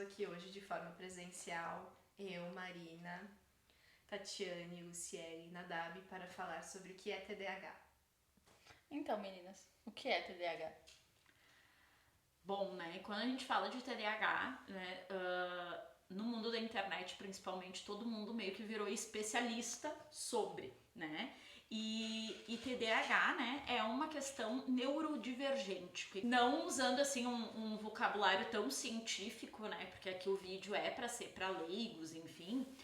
aqui hoje de forma presencial, eu, Marina, Tatiane, Luciele e Nadab, para falar sobre o que é TDAH. Então, meninas, o que é TDAH? Bom, né, quando a gente fala de TDAH, né, no mundo da internet principalmente, todo mundo meio que virou especialista sobre, né, e TDAH, né, é uma questão neurodivergente, não usando assim um vocabulário tão científico, né, porque aqui o vídeo é para ser para leigos, enfim,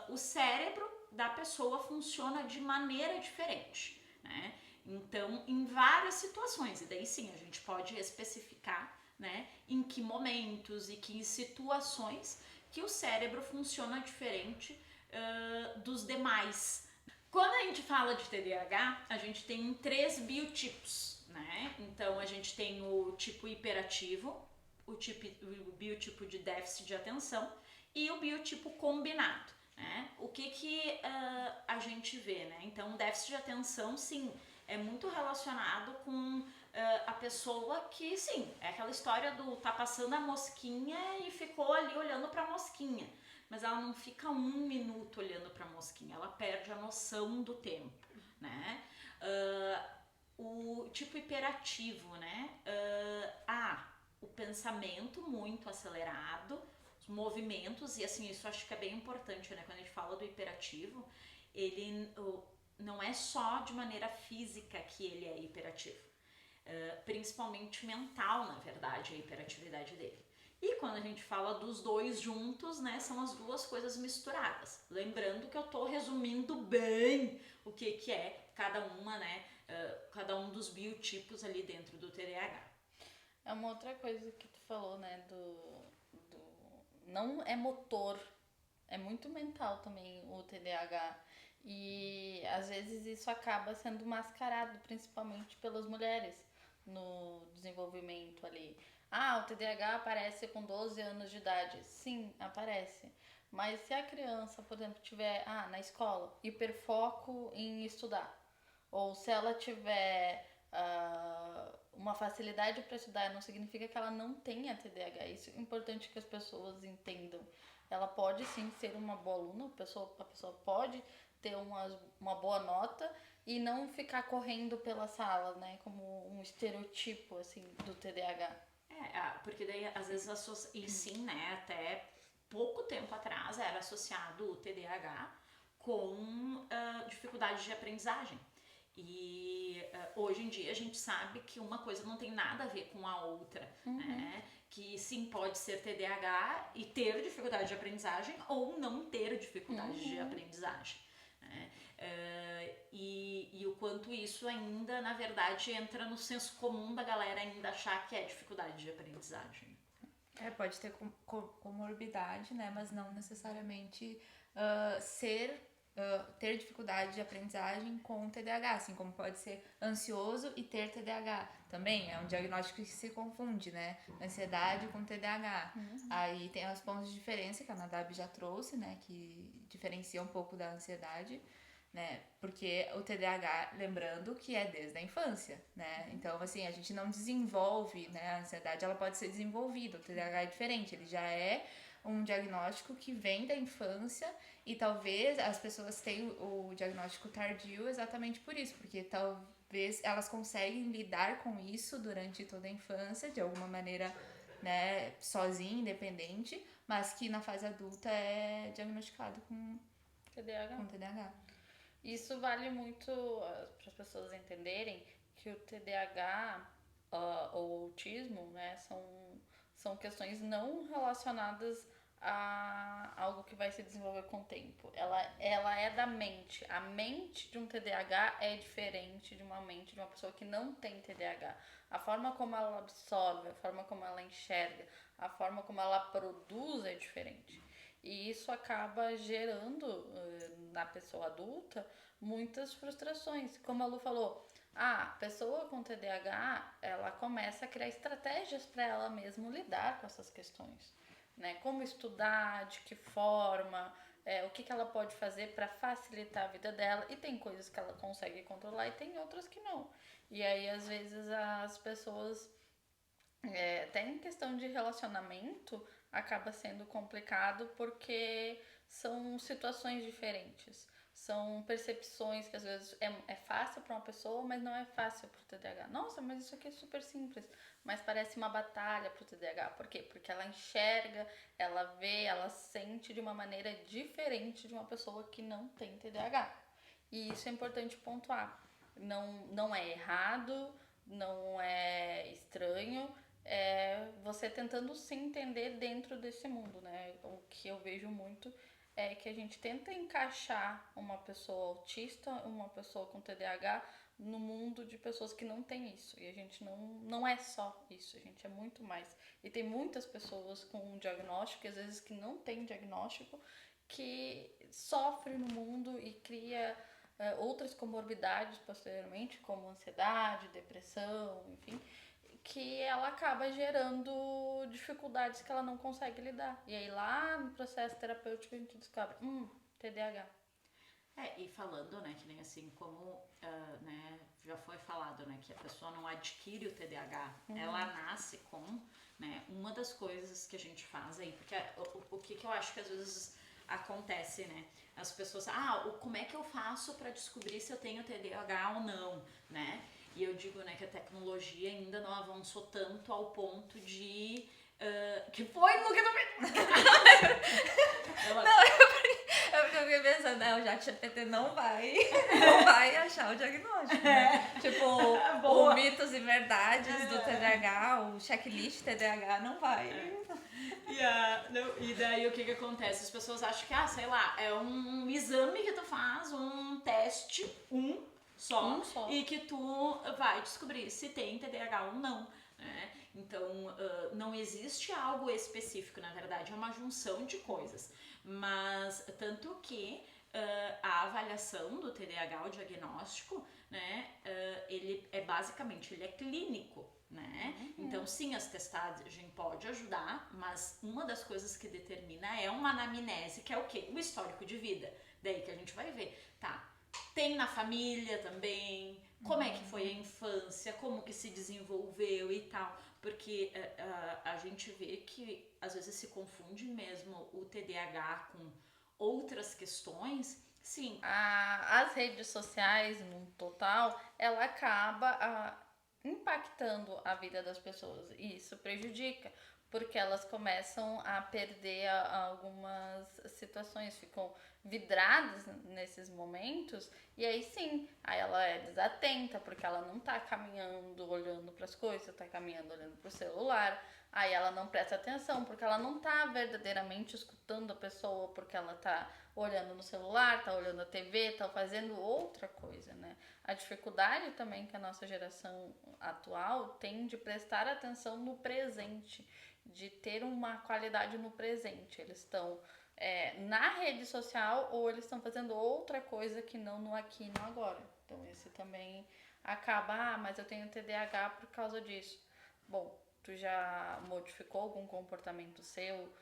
o cérebro da pessoa funciona de maneira diferente, né? Então, em várias situações, e daí sim a gente pode especificar, né, em que momentos e que situações que o cérebro funciona diferente dos demais. Quando a gente fala de TDAH, a gente tem 3 biotipos, né? Então a gente tem o tipo hiperativo, o biotipo de déficit de atenção e o biotipo combinado. Né? O que a gente vê, né? Então, déficit de atenção, sim, é muito relacionado com a pessoa que, sim, é aquela história do tá passando a mosquinha e ficou ali olhando para a mosquinha, mas ela não fica 1 minuto olhando para a mosquinha, ela perde a noção do tempo, né? O tipo hiperativo, né? O pensamento muito acelerado, os movimentos, e assim, isso acho que é bem importante, né? Quando a gente fala do hiperativo, ele não é só de maneira física que ele é hiperativo, principalmente mental, na verdade, a hiperatividade dele. E quando a gente fala dos dois juntos, né, são as duas coisas misturadas. Lembrando que eu tô resumindo bem o que é cada uma, né, cada um dos biotipos ali dentro do TDAH. É uma outra coisa que tu falou, né, não é motor, é muito mental também o TDAH. E às vezes isso acaba sendo mascarado, principalmente pelas mulheres, no desenvolvimento ali. Ah, o TDAH aparece com 12 anos de idade. Sim, aparece. Mas se a criança, por exemplo, tiver na escola, hiperfoco em estudar, ou se ela tiver uma facilidade para estudar, não significa que ela não tenha TDAH. Isso é importante que as pessoas entendam. Ela pode sim ser uma boa aluna, a pessoa pode ter uma boa nota e não ficar correndo pela sala, né? Como um estereotipo, assim, do TDAH. Porque daí às vezes e sim, né, até pouco tempo atrás era associado o TDAH com dificuldade de aprendizagem. E hoje em dia a gente sabe que uma coisa não tem nada a ver com a outra, né? Que sim, pode ser TDAH e ter dificuldade de aprendizagem ou não ter dificuldade de aprendizagem. Né? E o quanto isso ainda, na verdade, entra no senso comum da galera ainda achar que é dificuldade de aprendizagem. Pode ter comorbidade, né? Mas não necessariamente ter dificuldade de aprendizagem com TDAH, assim como pode ser ansioso e ter TDAH. Também é um diagnóstico que se confunde, né? Ansiedade com TDAH. Aí tem os pontos de diferença que a Nadab já trouxe, né? Que diferencia um pouco da ansiedade, né? Porque o TDAH, lembrando que é desde a infância, né? Então, assim, a gente não desenvolve, né? A ansiedade, ela pode ser desenvolvida. O TDAH é diferente, ele já é um diagnóstico que vem da infância e talvez as pessoas tenham o diagnóstico tardio exatamente por isso, porque talvez elas conseguem lidar com isso durante toda a infância, de alguma maneira, né? Sozinha, independente, mas que na fase adulta é diagnosticado com TDAH. Isso vale muito para as pessoas entenderem que o TDAH ou autismo, né, são questões não relacionadas a algo que vai se desenvolver com o tempo. Ela é da mente. A mente de um TDAH é diferente de uma mente de uma pessoa que não tem TDAH. A forma como ela absorve, a forma como ela enxerga, a forma como ela produz é diferente. E isso acaba gerando na pessoa adulta muitas frustrações. Como a Lu falou, a pessoa com TDAH, ela começa a criar estratégias para ela mesma lidar com essas questões. Né? Como estudar, de que forma, o que ela pode fazer para facilitar a vida dela. E tem coisas que ela consegue controlar e tem outras que não. E aí, às vezes, as pessoas Até em questão de relacionamento, acaba sendo complicado porque são situações diferentes. São percepções que às vezes é fácil para uma pessoa, mas não é fácil para o TDAH. Nossa, mas isso aqui é super simples, mas parece uma batalha para o TDAH. Por quê? Porque ela enxerga, ela vê, ela sente de uma maneira diferente de uma pessoa que não tem TDAH. E isso é importante pontuar. Não é errado, não é estranho, é você tentando se entender dentro desse mundo, né? O que eu vejo muito é que a gente tenta encaixar uma pessoa autista, uma pessoa com TDAH no mundo de pessoas que não têm isso. E a gente não é só isso, a gente é muito mais. E tem muitas pessoas com um diagnóstico, e às vezes que não tem diagnóstico, que sofrem no mundo e cria outras comorbidades posteriormente, como ansiedade, depressão, enfim, que ela acaba gerando dificuldades que ela não consegue lidar. E aí lá no processo terapêutico a gente descobre, TDAH. E falando, né, que nem assim, como né, já foi falado, né, que a pessoa não adquire o TDAH, ela nasce com, né, uma das coisas que a gente faz aí, porque o que eu acho que às vezes acontece, né, as pessoas, como é que eu faço para descobrir se eu tenho TDAH ou não, né, e eu digo, né, que a tecnologia ainda não avançou tanto ao ponto de... que foi, Luca? Eu fiquei pensando, o ChatGPT não vai achar o diagnóstico, né? Tipo, o mitos e verdades do TDAH, o checklist TDAH não vai. E daí o que acontece? As pessoas acham que, sei lá, é um exame que tu faz, um teste, só, e que tu vai descobrir se tem TDAH ou não, né? Então, não existe algo específico, na verdade, é uma junção de coisas. Mas, tanto que a avaliação do TDAH, o diagnóstico, né, ele é clínico, né? Então, sim, as testagens pode ajudar, mas uma das coisas que determina é uma anamnese, que é o quê? O histórico de vida. Daí que a gente vai ver, tem na família também, como é que foi a infância, como que se desenvolveu e tal, porque a gente vê que às vezes se confunde mesmo o TDAH com outras questões, sim. As redes sociais, no total, ela acaba impactando a vida das pessoas e isso prejudica, porque elas começam a perder algumas situações, ficam vidradas nesses momentos e aí sim, aí ela é desatenta porque ela não tá caminhando olhando para as coisas, tá caminhando olhando pro celular, aí ela não presta atenção porque ela não tá verdadeiramente escutando a pessoa, porque ela tá olhando no celular, tá olhando a TV, tá fazendo outra coisa, né? A dificuldade também que a nossa geração atual tem de prestar atenção no presente, de ter uma qualidade no presente. Eles estão na rede social ou eles estão fazendo outra coisa que não no aqui e no agora. Então esse também acaba, mas eu tenho TDAH por causa disso. Bom, tu já modificou algum comportamento seu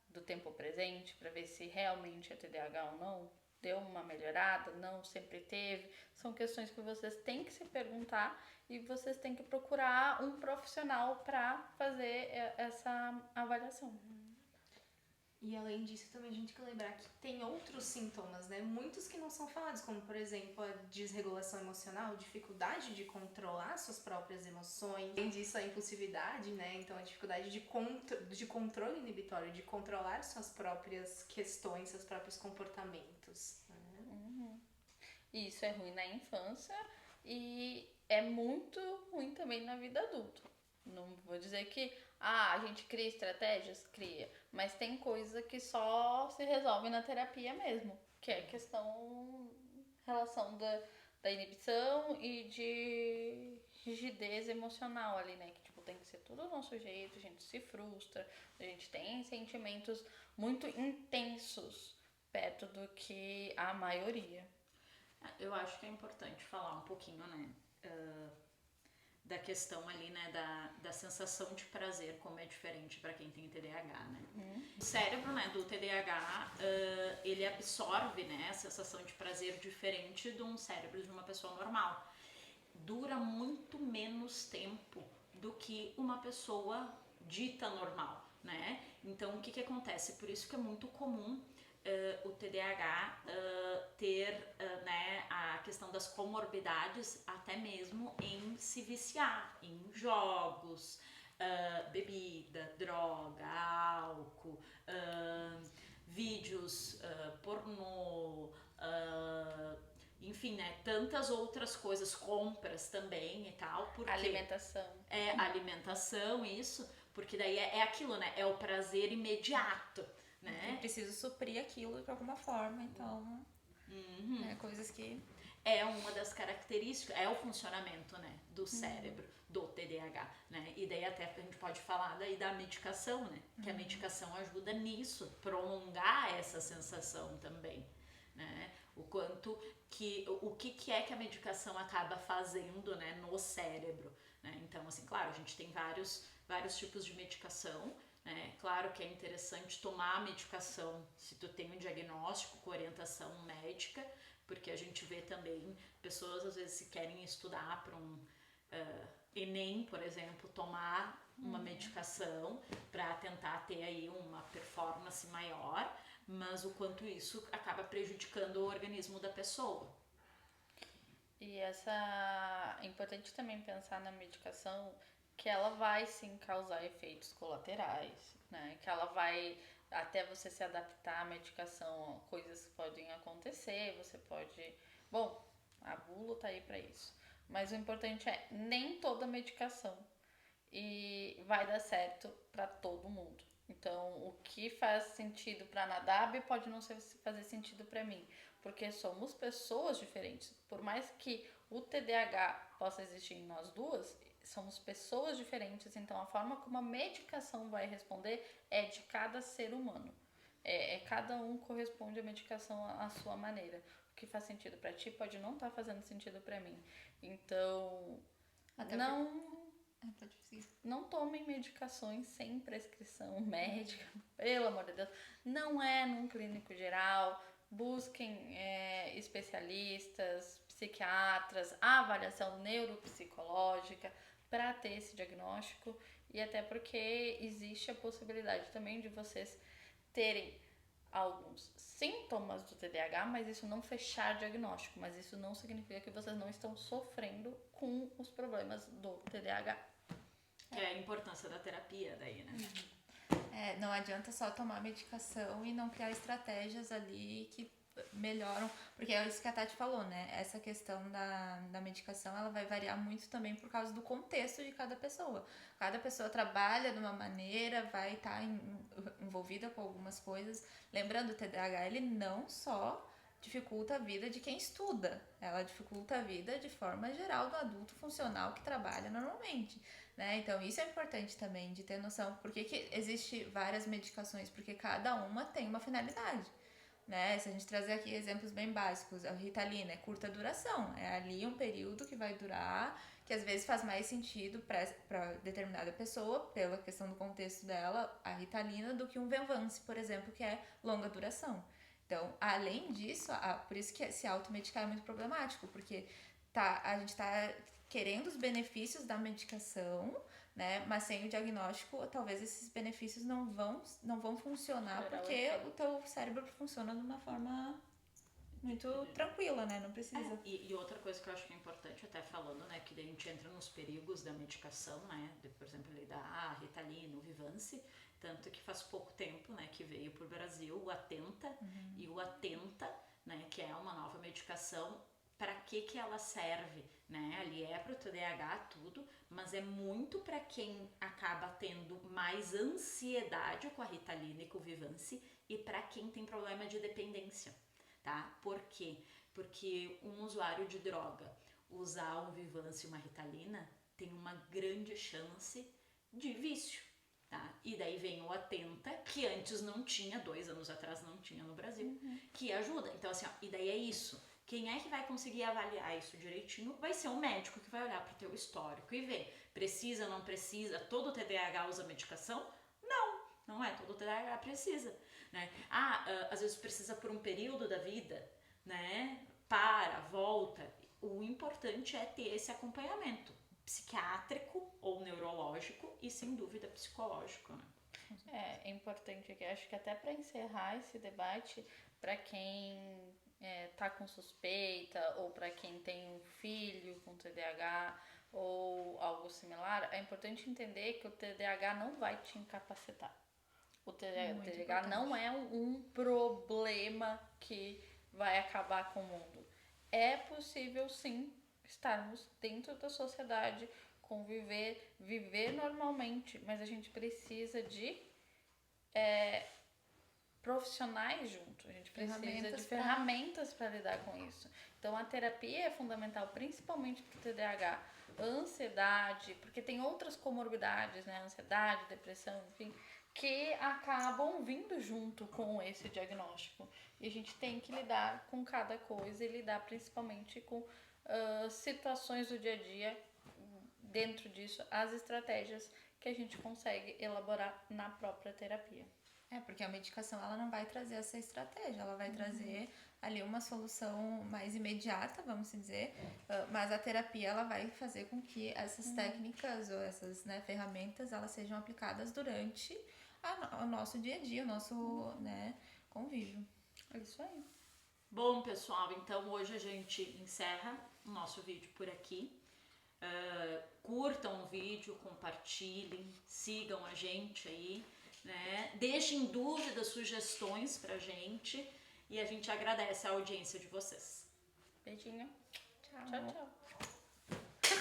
do tempo presente para ver se realmente é TDAH ou não? Deu uma melhorada? Não, sempre teve? São questões que vocês têm que se perguntar e vocês têm que procurar um profissional para fazer essa avaliação. E além disso, também a gente tem que lembrar que tem outros sintomas, né? Muitos que não são falados, como por exemplo a desregulação emocional, dificuldade de controlar suas próprias emoções. Além disso, a impulsividade, né? Então a dificuldade de controle inibitório, de controlar suas próprias questões, seus próprios comportamentos. Né? Isso é ruim na infância e é muito ruim também na vida adulta. Não vou dizer que a gente cria estratégias, cria, mas tem coisa que só se resolve na terapia mesmo, que é questão, relação da inibição e de rigidez emocional ali, né, que tipo, tem que ser tudo do nosso jeito, a gente se frustra, a gente tem sentimentos muito intensos perto do que a maioria. Eu acho que é importante falar um pouquinho, né, da questão ali, né, da sensação de prazer, como é diferente para quem tem TDAH, né? O cérebro, né, do TDAH, ele absorve, né, a sensação de prazer diferente de um cérebro de uma pessoa normal. Dura muito menos tempo do que uma pessoa dita normal, né? Então, o que acontece? Por isso que é muito comum o TDAH ter né, a questão das comorbidades, até mesmo em se viciar em jogos, bebida, droga, álcool, vídeos pornô, enfim, né, tantas outras coisas, compras também e tal. Porque Alimentação. Alimentação, isso, porque daí é aquilo, né, é o prazer imediato, né? Eu preciso suprir aquilo de alguma forma, então, coisas que... É uma das características, é o funcionamento, né, do cérebro, do TDAH, né? E daí até a gente pode falar daí da medicação, né? Que a medicação ajuda nisso, prolongar essa sensação também, né? O quanto que, o que é que a medicação acaba fazendo, né, no cérebro, né? Então, assim, claro, a gente tem vários tipos de medicação, né? Claro que é interessante tomar a medicação se tu tem um diagnóstico com orientação médica, porque a gente vê também pessoas às vezes se querem estudar para um Enem, por exemplo, tomar uma medicação para tentar ter aí uma performance maior, mas o quanto isso acaba prejudicando o organismo da pessoa. E é importante também pensar na medicação que ela vai sim causar efeitos colaterais, né? Que ela vai, até você se adaptar à medicação, coisas podem acontecer, você pode... Bom, a bula tá aí pra isso. Mas o importante é, nem toda medicação e vai dar certo pra todo mundo. Então, o que faz sentido pra Nadab pode não fazer sentido pra mim, porque somos pessoas diferentes. Por mais que o TDAH possa existir em nós duas, somos pessoas diferentes, então a forma como a medicação vai responder é de cada ser humano. Cada um corresponde à medicação à sua maneira. O que faz sentido pra ti pode não estar fazendo sentido pra mim. Então, Até não tomem medicações sem prescrição médica, pelo amor de Deus. Não é num clínico geral. Busquem especialistas, psiquiatras, avaliação neuropsicológica para ter esse diagnóstico, e até porque existe a possibilidade também de vocês terem alguns sintomas do TDAH, mas isso não fechar diagnóstico, mas isso não significa que vocês não estão sofrendo com os problemas do TDAH. Que é a importância da terapia daí, né? Não adianta só tomar medicação e não criar estratégias ali que melhoram, porque é isso que a Tati falou, né? Essa questão da medicação, ela vai variar muito também por causa do contexto de cada pessoa. Cada pessoa trabalha de uma maneira, vai estar envolvida com algumas coisas. Lembrando, o TDAH, ele não só dificulta a vida de quem estuda, ela dificulta a vida de forma geral do adulto funcional que trabalha normalmente, né? Então isso é importante também de ter noção. Por que existe várias medicações? Porque cada uma tem uma finalidade, né? Se a gente trazer aqui exemplos bem básicos, a Ritalina é curta duração, é ali um período que vai durar, que às vezes faz mais sentido para determinada pessoa, pela questão do contexto dela, a Ritalina, do que um Venvance, por exemplo, que é longa duração. Então, além disso, por isso que se automedicar é muito problemático, porque a gente tá querendo os benefícios da medicação, né? Mas sem o diagnóstico, talvez esses benefícios não vão funcionar, porque o teu cérebro funciona de uma forma muito tranquila, né? Não precisa. E outra coisa que eu acho que é importante, até falando, né, que daí a gente entra nos perigos da medicação, né? Por exemplo, ali da Ritalina, o Vivance, tanto que faz pouco tempo, né, que veio pro Brasil o Atenta e o Atenta, né, que é uma nova medicação. Para que ela serve, né? Ali é para o TDAH tudo, mas é muito para quem acaba tendo mais ansiedade com a Ritalina e com o Vivance, e para quem tem problema de dependência, tá? Por quê? Porque um usuário de droga usar um Vivance e uma Ritalina tem uma grande chance de vício, tá? E daí vem o Atenta, que antes não tinha, 2 anos atrás não tinha no Brasil, que ajuda. Então assim, ó, e daí é isso. Quem é que vai conseguir avaliar isso direitinho? Vai ser um médico que vai olhar para o teu histórico e ver. Precisa, não precisa? Todo TDAH usa medicação? Não é. Todo TDAH precisa, né? Às vezes precisa por um período da vida, né? Volta. O importante é ter esse acompanhamento, psiquiátrico ou neurológico e, sem dúvida, psicológico, né? É importante aqui, acho que até para encerrar esse debate, para quem tá com suspeita ou para quem tem um filho com TDAH ou algo similar, é importante entender que o TDAH não vai te incapacitar. O TDAH não é um problema que vai acabar com o mundo. É possível, sim, estarmos dentro da sociedade, conviver, viver normalmente, mas a gente precisa de profissionais junto, a gente precisa de ferramentas para lidar com isso. Então a terapia é fundamental, principalmente para o TDAH, ansiedade, porque tem outras comorbidades, né, ansiedade, depressão, enfim, que acabam vindo junto com esse diagnóstico. E a gente tem que lidar com cada coisa e lidar principalmente com situações do dia a dia, dentro disso, as estratégias que a gente consegue elaborar na própria terapia. Porque a medicação ela não vai trazer essa estratégia, ela vai trazer ali uma solução mais imediata, vamos dizer, mas a terapia ela vai fazer com que essas técnicas ou essas, né, ferramentas elas sejam aplicadas durante o nosso dia a dia, o nosso né, convívio. É isso aí. Bom, pessoal, então hoje a gente encerra o nosso vídeo por aqui. Curtam o vídeo, compartilhem, sigam a gente aí, né? Deixem dúvidas, sugestões pra gente e a gente agradece a audiência de vocês. Beijinho. Tchau. Tchau, tchau.